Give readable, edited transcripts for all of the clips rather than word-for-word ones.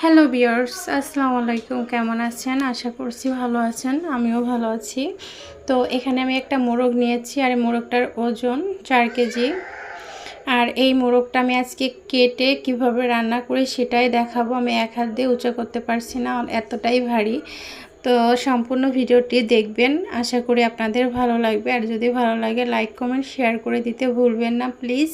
Hello viewers, আসসালামু আলাইকুম। কেমন আছেন? আশা করছি ভালো আছেন। আমিও ভালো আছি। তো এখানে আমি একটা মোরগ নিয়েছি আর এই মোরগটার ওজন 4 কেজি। আর এই মোরগটা আমি আজকে কেটে কিভাবে রান্না করি সেটাই দেখাবো। আমি এক হাত দিয়ে উঁচু করতে পারছি না, এতটাই ভারী। তো সম্পূর্ণ ভিডিওটি দেখবেন, আশা করি আপনাদের ভালো লাগবে। আর যদি ভালো লাগে লাইক কমেন্ট শেয়ার করে দিতে ভুলবেন না প্লিজ।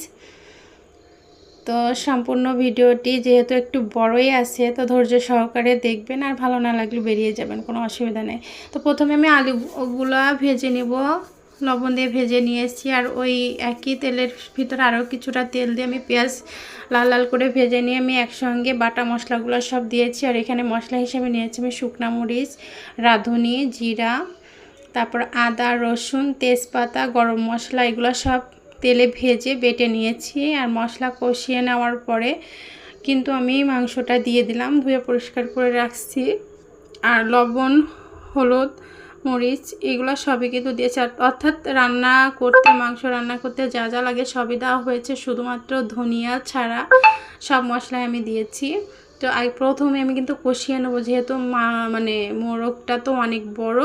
তো সম্পূর্ণ ভিডিওটি যেহেতু একটু বড়ই আছে, তো ধৈর্য সহকারে দেখবেন, আর ভালো না লাগলে বেরিয়ে যাবেন, কোনো অসুবিধা নেই। তো প্রথমে আমি আলুগুলা ভেজে নেব, লবণ দিয়ে ভেজে নিয়েছি। আর ওই একই তেলের ভিতরে আরও কিছুটা তেল দিয়ে আমি পেঁয়াজ লাল লাল করে ভেজে নিয়ে আমি একসঙ্গে বাটা মশলাগুলো সব দিয়েছি। আর এখানে মশলা হিসেবে নিয়েছি আমি শুকনা মরিচ, রাঁধুনি, জিরা, তারপর আদা, রসুন, তেজপাতা, গরম মশলা, এগুলো সব তেলে ভেজে বেটে নিয়েছি। আর মশলা কষিয়ে নেওয়ার পরে কিন্তু আমি মাংসটা দিয়ে দিলাম, ধুয়ে পরিষ্কার করে রাখছি। আর লবণ, হলুদ, মরিচ এগুলো সবই কিন্তু দিয়েছি। অর্থাৎ মাংস রান্না করতে যা যা লাগে সবই দেওয়া হয়েছে, শুধুমাত্র ধনিয়া ছাড়া সব মশলাই আমি দিয়েছি। তো প্রথমে আমি কিন্তু কষিয়ে নেবো, যেহেতু মোরগটা তো অনেক বড়,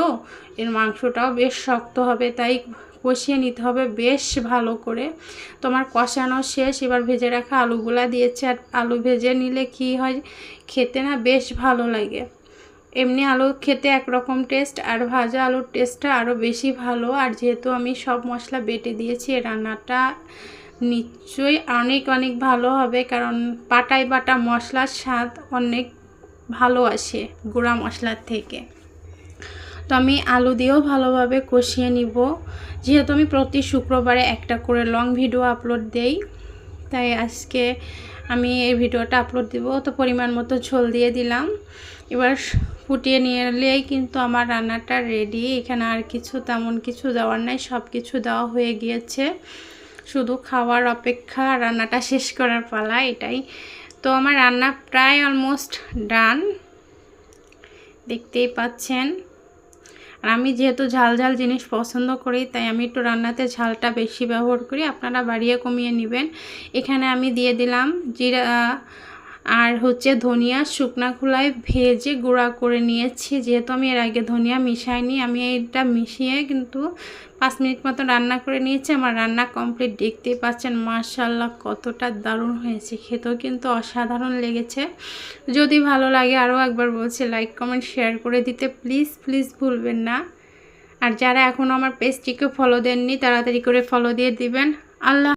এর মাংসটাও বেশ শক্ত হবে, তাই কষিয়ে নিতে হবে বেশ ভালো করে। তো আমার কষানো শেষ, এবার ভেজে রাখা আলুগুলা দিয়েছি। আর আলু ভেজে নিলে কি হয়, খেতে না বেশ ভালো লাগে। এমনি আলু খেতে একরকম টেস্ট, আর ভাজা আলুর টেস্টটা আরও বেশি ভালো। আর যেহেতু আমি সব মশলা বেটে দিয়েছি, রান্নাটা নিশ্চয়ই অনেক অনেক ভালো হবে, কারণ পাটায় বাটা মশলার স্বাদ অনেক ভালো আসে গুঁড়া মশলার থেকে। তো আমি আলু দিয়েও ভালোভাবে কষিয়ে নিব। যেহেতু আমি প্রতি শুক্রবারে একটা করে লং ভিডিও আপলোড দেই, তাই আজকে আমি এই ভিডিওটা আপলোড দিব। তো পরিমাণ মতো ঝোল দিয়ে দিলাম। এবার ফুটিয়ে নিলেই কিন্তু আমার রান্নাটা রেডি। এখানে আর তেমন কিছু দেওয়ার নাই, সব কিছু দেওয়া হয়ে গিয়েছে, শুধু খাওয়ার অপেক্ষা, রান্নাটা শেষ করার পালা এটাই। তো আমার রান্না প্রায় অলমোস্ট ডান, দেখতেই পাচ্ছেন। আর আমি যেহেতু ঝাল ঝাল জিনিস পছন্দ করি, তাই আমি একটু রান্নাতে ঝালটা বেশি ব্যবহার করি, আপনারা বাড়িয়ে কমিয়ে নেবেন। এখানে আমি দিয়ে দিলাম জিরা আর ধনিয়া, শুকনা খোলায় ভেজে গুঁড়া করে নিয়েছি। যেহেতু আমি এর আগে ধনিয়া মিশাইনি, আমি এটা মিশিয়ে কিন্তু 5 মিনিট মতো রান্না করে নিয়েছি। আমার রান্না কমপ্লিট, দেখতেই পাচ্ছেন মাশাআল্লাহ কতটা দারুণ হয়েছে, খেতেও কিন্তু অসাধারণ লেগেছে। যদি ভালো লাগে আরও একবার বলছি লাইক কমেন্ট শেয়ার করে দিতে প্লিজ প্লিজ ভুলবেন না। আর যারা এখনও আমার পেজটিকে ফলো দেননি তাড়াতাড়ি করে ফলো দিয়ে দিবেন। আল্লাহ।